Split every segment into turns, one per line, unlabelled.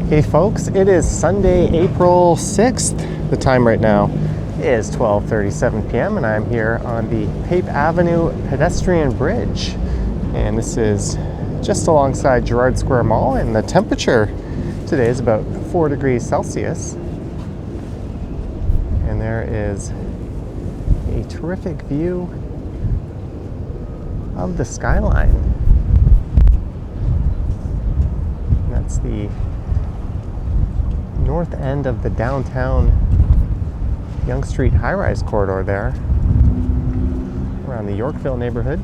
Hey folks, it is Sunday, April 6th. The time right now is 12:37 p.m. and I'm here on the Pape Avenue pedestrian bridge. And this is just alongside Girard Square Mall, and the temperature today is about 4 degrees Celsius. And there is a terrific view of the skyline. And that's the north end of the downtown Yonge Street high-rise corridor there, around the Yorkville neighborhood.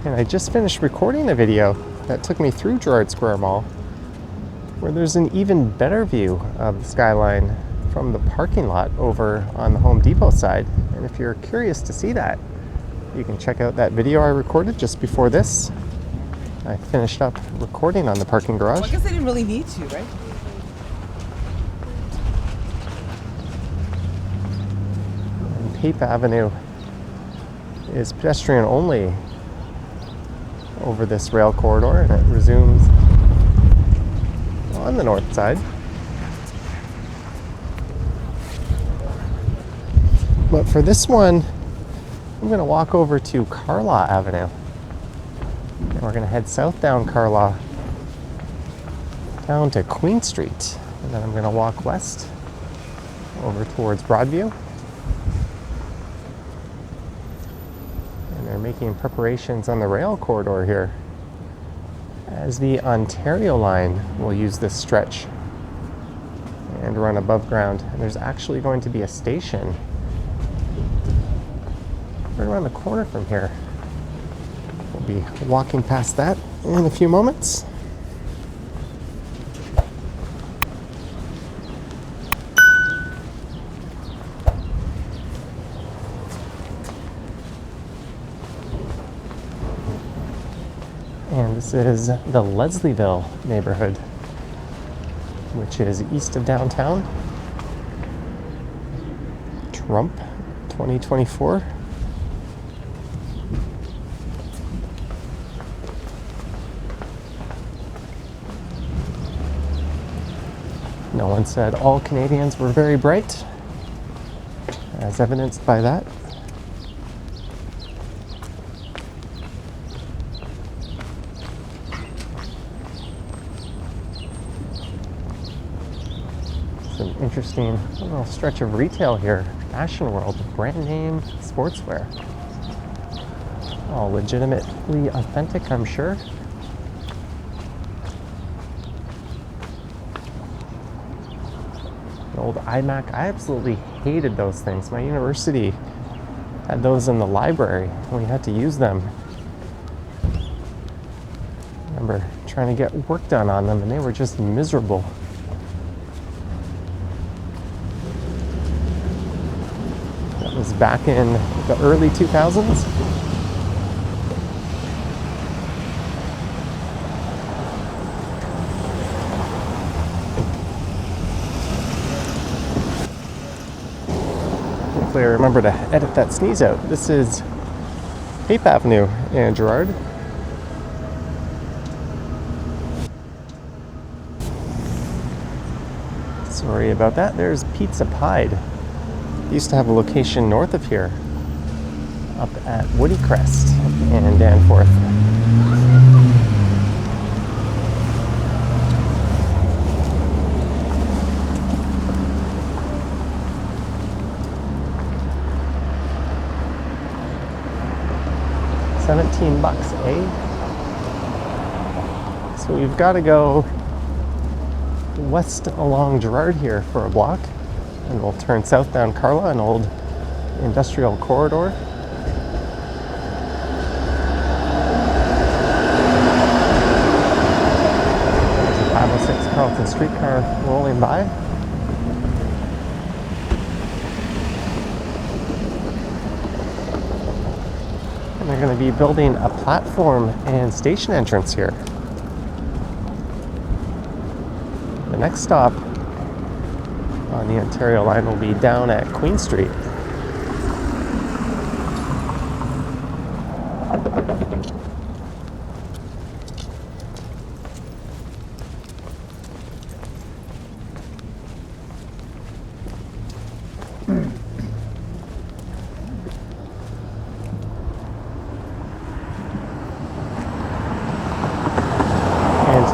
And I just finished recording a video that took me through Girard Square Mall, where there's an even better view of the skyline from the parking lot over on the Home Depot side. And if you're curious to see that, you can check out that video I recorded just before this. I finished up recording on the parking garage.
Well, I guess they didn't really need to, right?
And Pape Avenue is pedestrian only over this rail corridor, and it resumes on the north side. But for this one, I'm going to walk over to Carlaw Avenue. And we're going to head south down Carlaw, down to Queen Street. And then I'm going to walk west over towards Broadview. And they're making preparations on the rail corridor here, as the Ontario line will use this stretch and run above ground. And there's actually going to be a station right around the corner from here. We'll be walking past that in a few moments. And this is the Leslieville neighborhood, which is east of downtown. Trump 2024. No one said all Canadians were very bright, as evidenced by that. It's an interesting little stretch of retail here. Fashion World, brand name sportswear. All legitimately authentic, I'm sure. Old iMac. I absolutely hated those things. My university had those in the library, and we had to use them. I remember trying to get work done on them, and they were just miserable. That was back in the early 2000s. I remember to edit that sneeze out. This is Pape Avenue in Girard. Sorry about that. There's Pizza Pied. They used to have a location north of here, up at Woody Crest and Danforth. $17, eh? So we've got to go west along Girard here for a block, and we'll turn south down Carlaw, an old industrial corridor. There's a 506 Carlton streetcar rolling by. They're going to be building a platform and station entrance here. The next stop on the Ontario line will be down at Queen Street.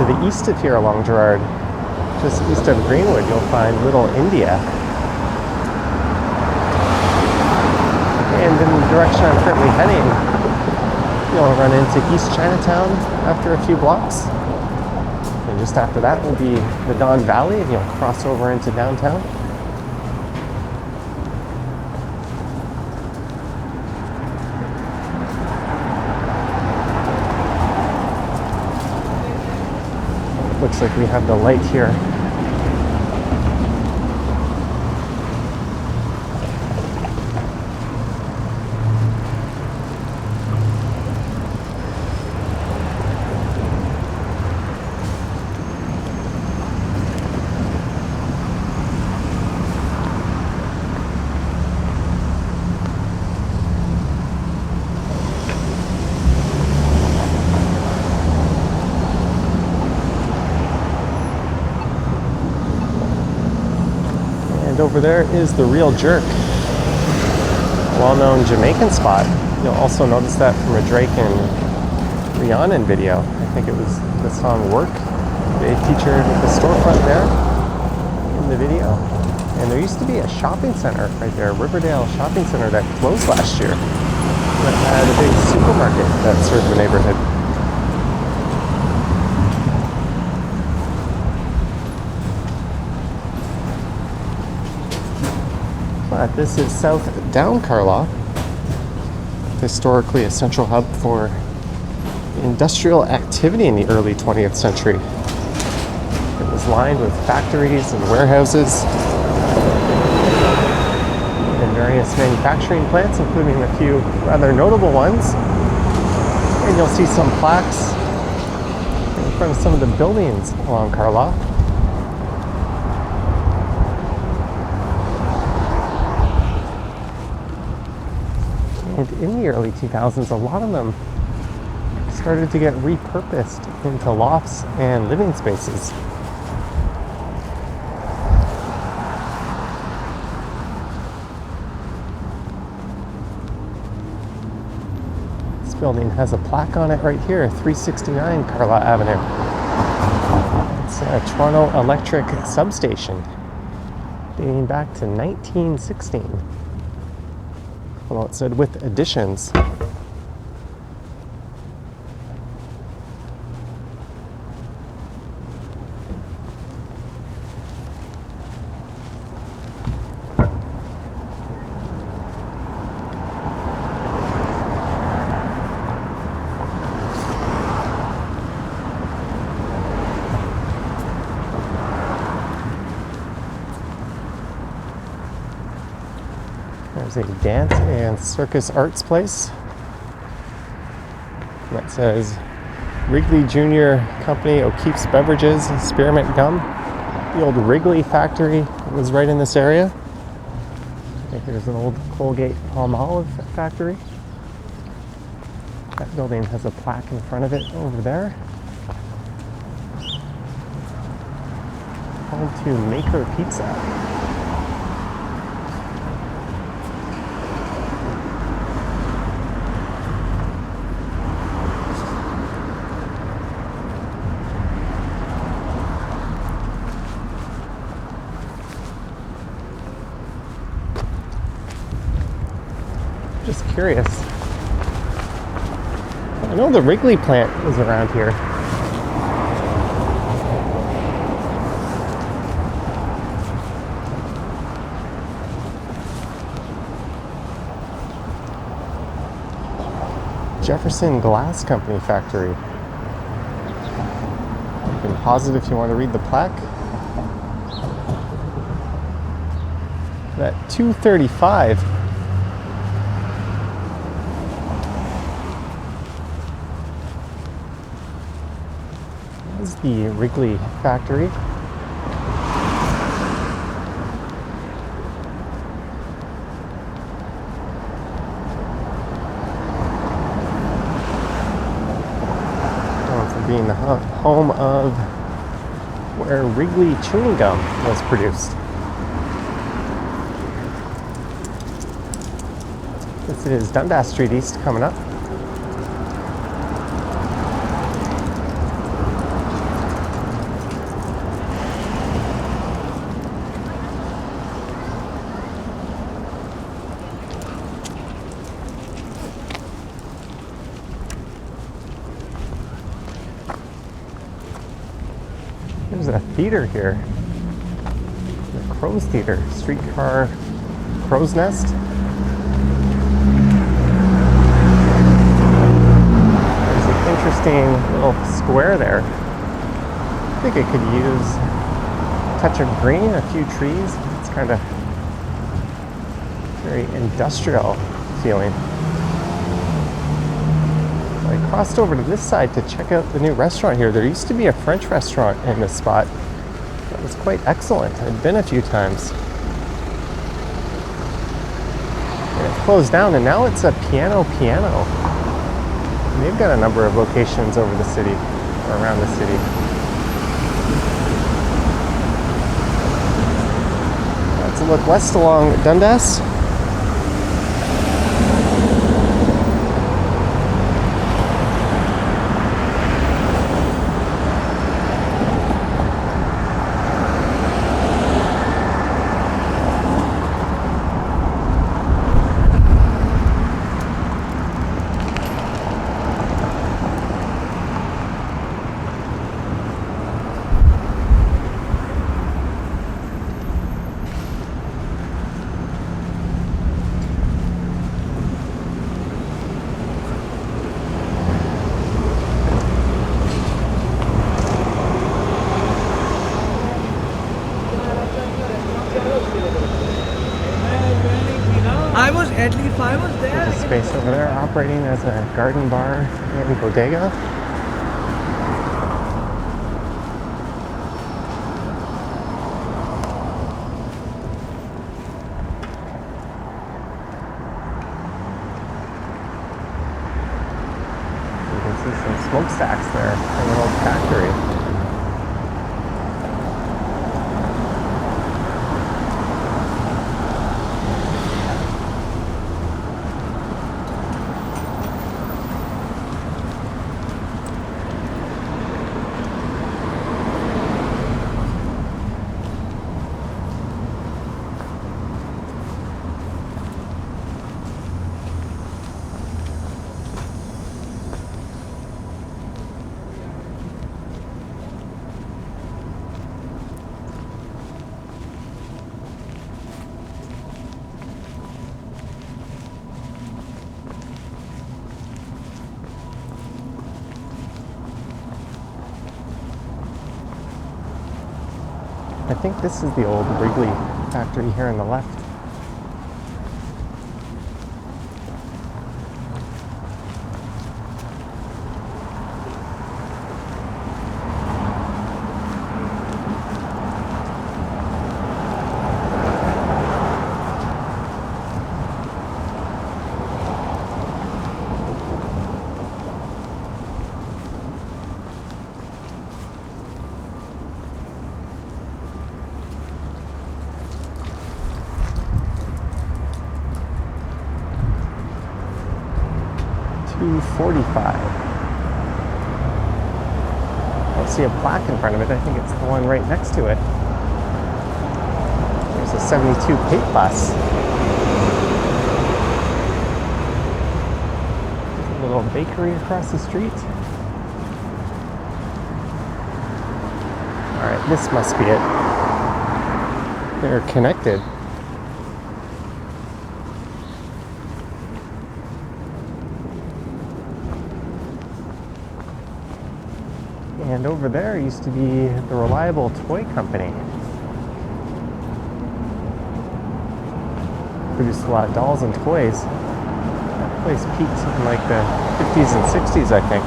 to the east of here along Gerrard, just east of Greenwood, you'll find Little India. And in the direction I'm currently heading, you'll run into East Chinatown after a few blocks. And just after that will be the Don Valley, and you'll cross over into downtown. Looks like we have the light here. And over there is the Real Jerk, a well-known Jamaican spot. You'll also notice that from a Drake and Rhiannon video. I think it was the song Work. They featured the storefront there in the video. And there used to be a shopping center right there, Riverdale Shopping Center, that closed last year. That had a big supermarket that served the neighborhood. But this is South Down Carlaw, historically a central hub for industrial activity in the early 20th century. It was lined with factories and warehouses and various manufacturing plants, including a few rather notable ones. And you'll see some plaques in front of some of the buildings along Carlaw. And in the early 2000s, a lot of them started to get repurposed into lofts and living spaces. This building has a plaque on it right here, 369 Carlaw Avenue. It's a Toronto Electric substation dating back to 1916. Well, it said with additions. There's a dance and circus arts place that says Wrigley Junior Company, O'Keefe's Beverages, Spearmint Gum. The old Wrigley factory was right in this area. I think there's an old Colgate Palmolive factory. That building has a plaque in front of it over there. Home to Maker Pizza. Just curious. I know the Wrigley plant is around here. Jefferson Glass Company factory. You can pause it if you want to read the plaque. That 235. Is the Wrigley factory. Known for being the home of where Wrigley chewing gum was produced. This is Dundas Street East coming up. There's a theater here. The Crow's Theater. Streetcar Crow's Nest. There's an interesting little square there. I think it could use a touch of green, a few trees. It's kind of very industrial feeling. I crossed over to this side to check out the new restaurant here. There used to be a French restaurant in this spot that was quite excellent. I'd been a few times. And it closed down, and now it's a piano. And they've got a number of locations over the city, or around the city. Let's look west along Dundas.
I was there.
There's a space over there operating as a garden bar and bodega. You can see some smokestacks there in an old factory. I think this is the old Wrigley factory here on the left. $2.45. I don't see a plaque in front of it. I think it's the one right next to it. There's a 72 Pape bus. There's a little bakery across the street. Alright, this must be it. They're connected. And over there used to be the Reliable Toy Company. Produced a lot of dolls and toys. That place peaked in like the 50s and 60s, I think.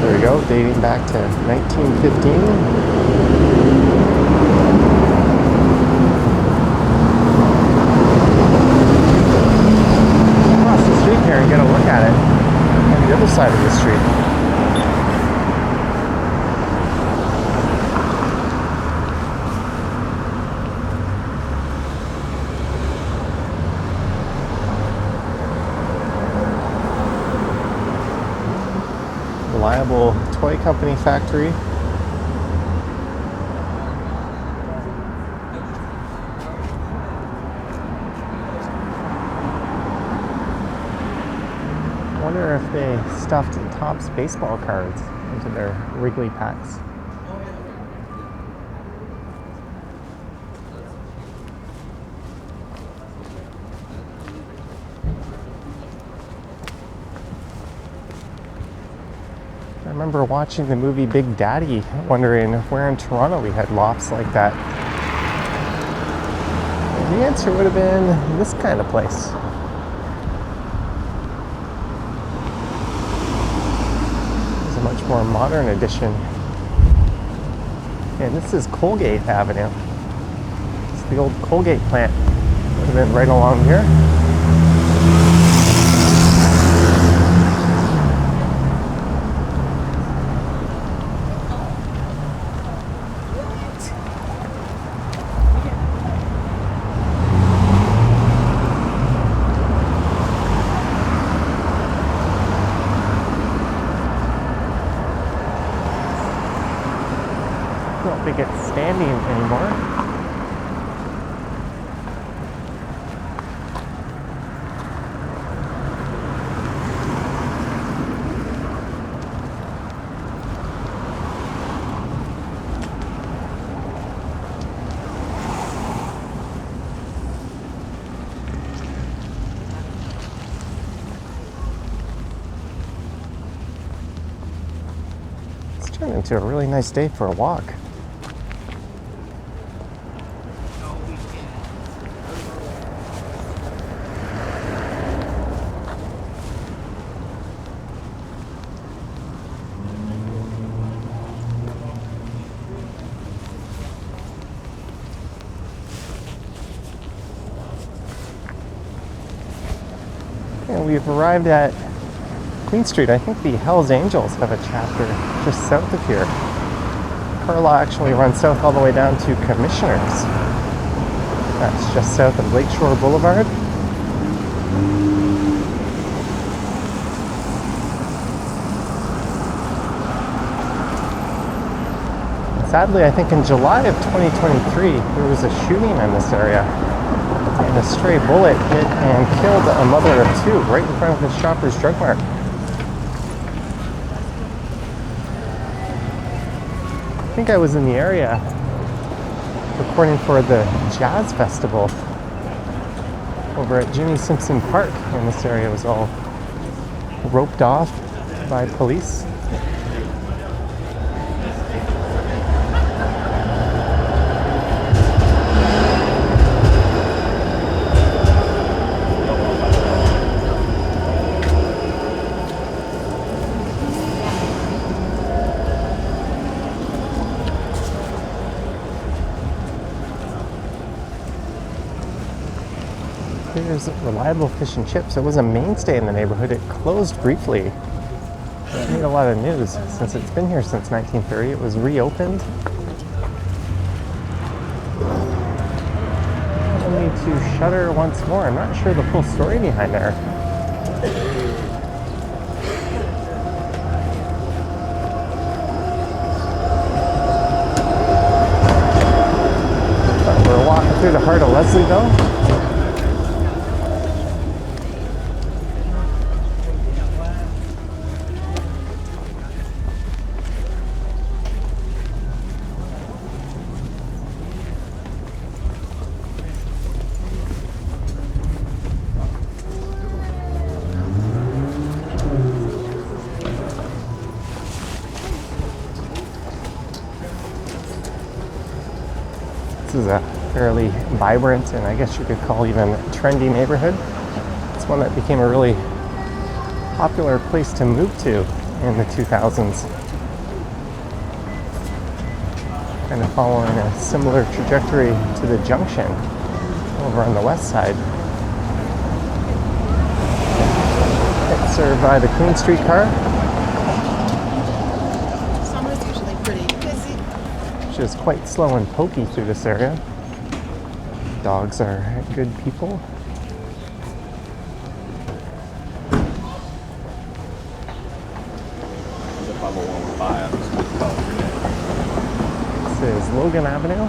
There we go, dating back to 1915. Here and get a look at it on the other side of the street. Reliable Toy Company factory. I wonder if they stuffed Topps baseball cards into their Wrigley packs. I remember watching the movie Big Daddy, wondering where in Toronto we had lofts like that. And the answer would have been this kind of place. It's a much more modern edition. And this is Colgate Avenue. It's the old Colgate plant. Would have been right along here. I don't think it's standing anymore. It's turned into a really nice day for a walk. And we've arrived at Queen Street. I think the Hells Angels have a chapter just south of here. Carlaw actually runs south all the way down to Commissioners. That's just south of Lakeshore Boulevard. And sadly, I think in July of 2023, there was a shooting in this area. And a stray bullet hit and killed a mother of two right in front of the Shoppers Drug Mart. I think I was in the area recording for the Jazz Festival over at Jimmy Simpson Park, and this area was all roped off by police. Here's Reliable Fish and Chips. It was a mainstay in the neighborhood. It closed briefly. It made a lot of news since it's been here since 1930. It was reopened. Only to shutter once more. I'm not sure the full story behind there. But we're walking through the heart of Leslieville. This is a fairly vibrant and I guess you could call even trendy neighborhood. It's one that became a really popular place to move to in the 2000s. Kind of following a similar trajectory to the Junction over on the west side. It's served by the Queen Street car. Is quite slow and pokey through this area. Dogs are good people. This is Logan Avenue.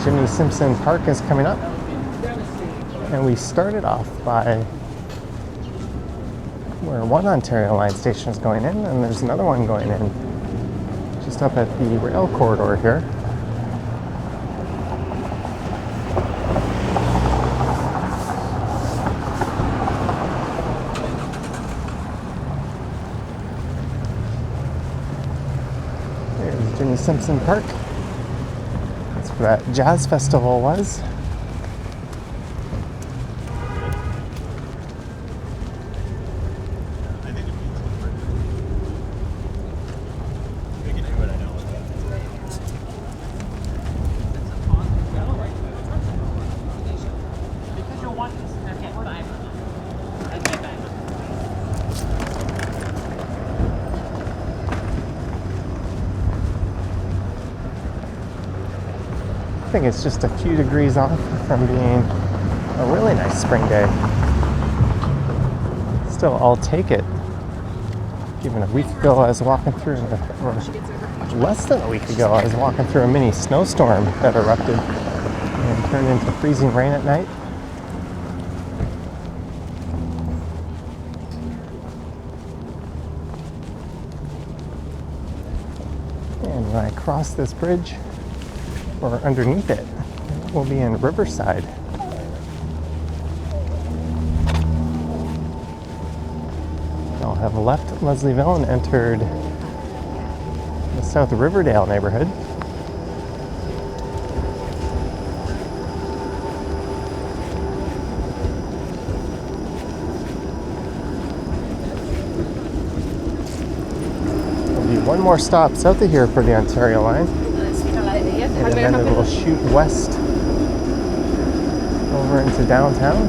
Jimmy Simpson Park is coming up, and we started off by where one Ontario line station is going in, and there's another one going in just up at the rail corridor here. There's Jimmy Simpson Park. That jazz festival was. I think it's just a few degrees off from being a really nice spring day. Still, I'll take it. Even a week ago I was walking through, or less than a week ago, I was walking through a mini snowstorm that erupted and turned into freezing rain at night. And when I cross this bridge, or underneath it, we'll be in Riverside. I'll have left Leslieville and entered the South Riverdale neighborhood. There'll be one more stop south of here for the Ontario line. And then it will shoot west over into downtown.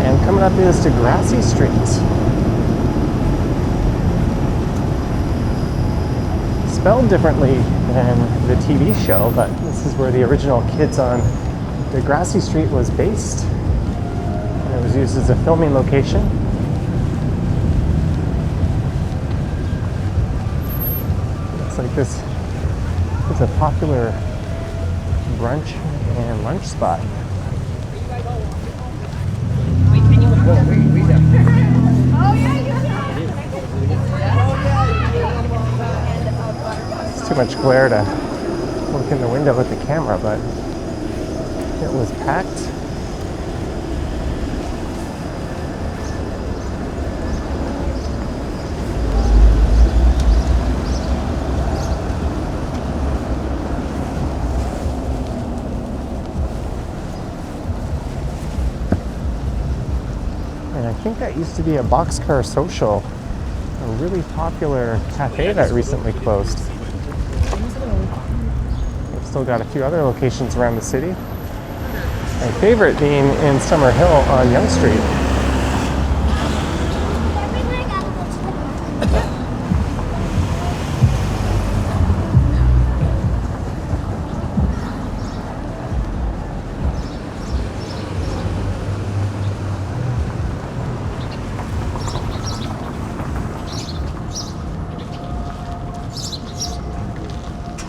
And coming up is Degrassi Street. Spelled differently than the TV show, but this is where the original Kids on Degrassi Street was based. And it was used as a filming location. Looks like this is a popular brunch and lunch spot. Too much glare to look in the window with the camera, but it was packed. And I think that used to be a Boxcar Social, a really popular cafe that recently closed. We've still got a few other locations around the city. My favorite being in Summer Hill on Yonge Street.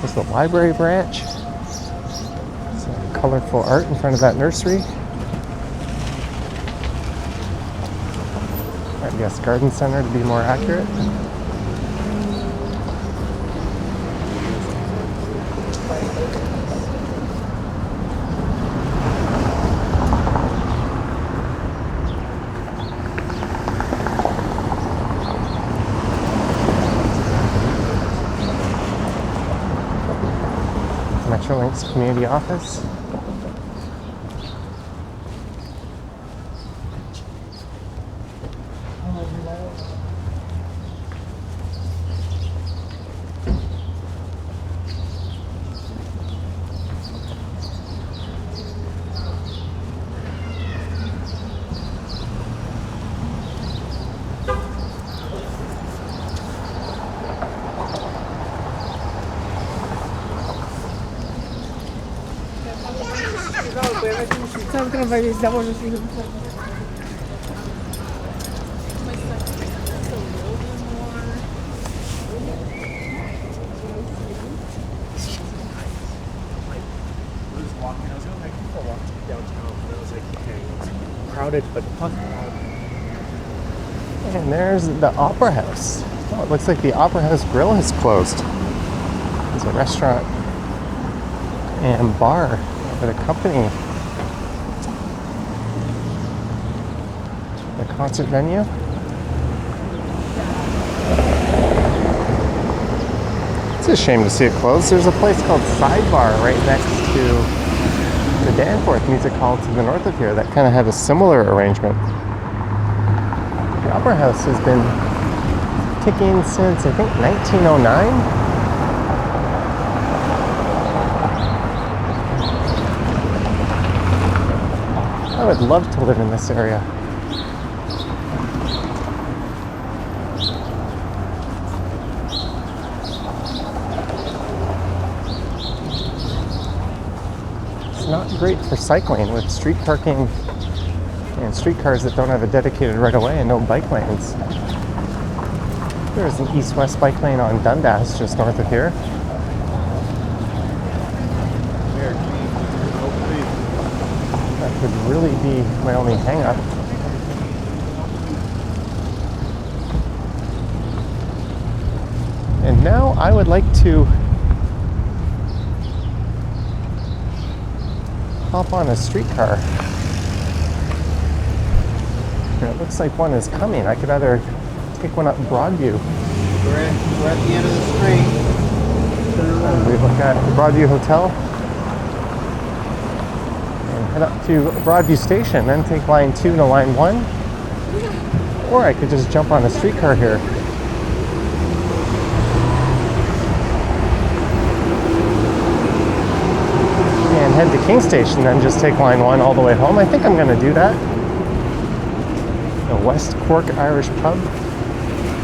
There's the library branch. Some colorful art in front of that nursery. I guess garden center to be more accurate. Metrolink Dundas Community Office.
Crowded, but
And there's the Opera House. Oh, it looks like the Opera House Grill has closed. It's a restaurant and bar for the company. The concert venue. It's a shame to see it closed. There's a place called Sidebar right next to the Danforth Music Hall to the north of here that kind of had a similar arrangement. The Opera House has been ticking since, I think, 1909. I would love to live in this area. It's not great for cycling with street parking and streetcars that don't have a dedicated right-of-way and no bike lanes. There's an east-west bike lane on Dundas just north of here. That could really be my only hang-up. And now I would like to hop on a streetcar. And it looks like one is coming. I could either take one up Broadview.
we're at the end of the street.
And we look at the Broadview Hotel and head up to Broadview Station, then take line 2 to line 1. Or I could just jump on a streetcar here. And head to King Station, then just take line 1 all the way home. I think I'm going to do that. The West Cork Irish Pub.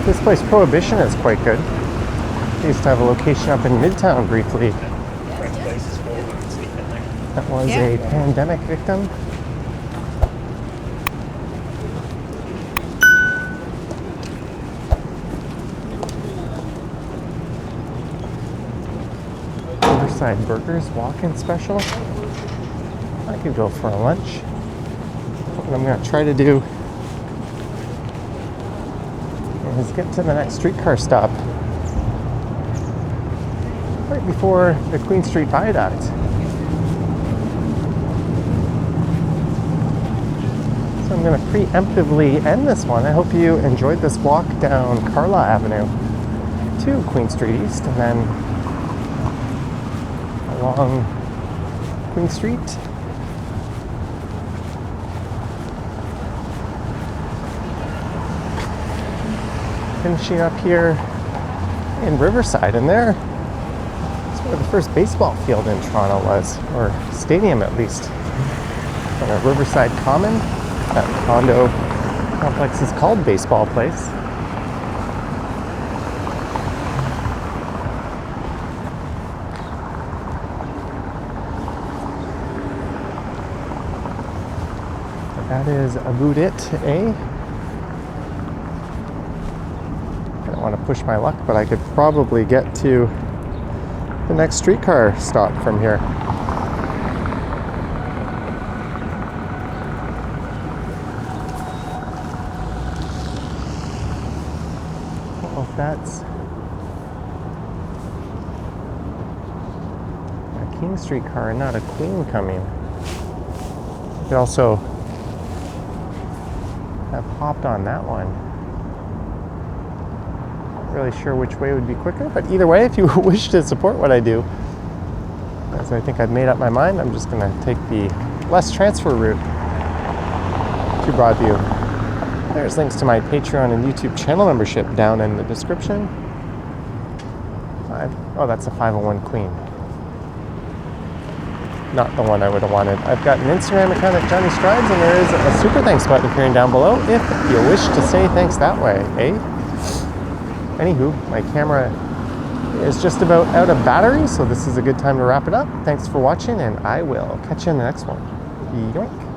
This place, Prohibition, is quite good. They used to have a location up in Midtown briefly. That was a pandemic victim. Riverside Burgers walk-in special. I could go for a lunch. What I'm going to try to do is get to the next streetcar stop right before the Queen Street Viaduct. So I'm going to preemptively end this one. I hope you enjoyed this walk down Carlaw Avenue to Queen Street East and then along Queen Street. Finishing up here in Riverside, and there is where the first baseball field in Toronto was, or stadium at least. On Riverside Common, that condo complex is called Baseball Place. That is about it, eh? I don't want to push my luck, but I could probably get to the next streetcar stop from here. Well, if that's a King Street car and not a Queen coming. You could also have hopped on that one. Not really sure which way would be quicker, but either way, if you wish to support what I do, as So I think I've made up my mind. I'm just gonna take the less transfer route to Broadview. There's links to my Patreon and YouTube channel membership down in the description. Oh, that's a 501 Queen. Not the one I would have wanted. I've got an Instagram account at Johnny Strides, and there is a super thanks button appearing down below if you wish to say thanks that way, eh? Anywho, my camera is just about out of battery, so this is a good time to wrap it up. Thanks for watching, and I will catch you in the next one. Yoink.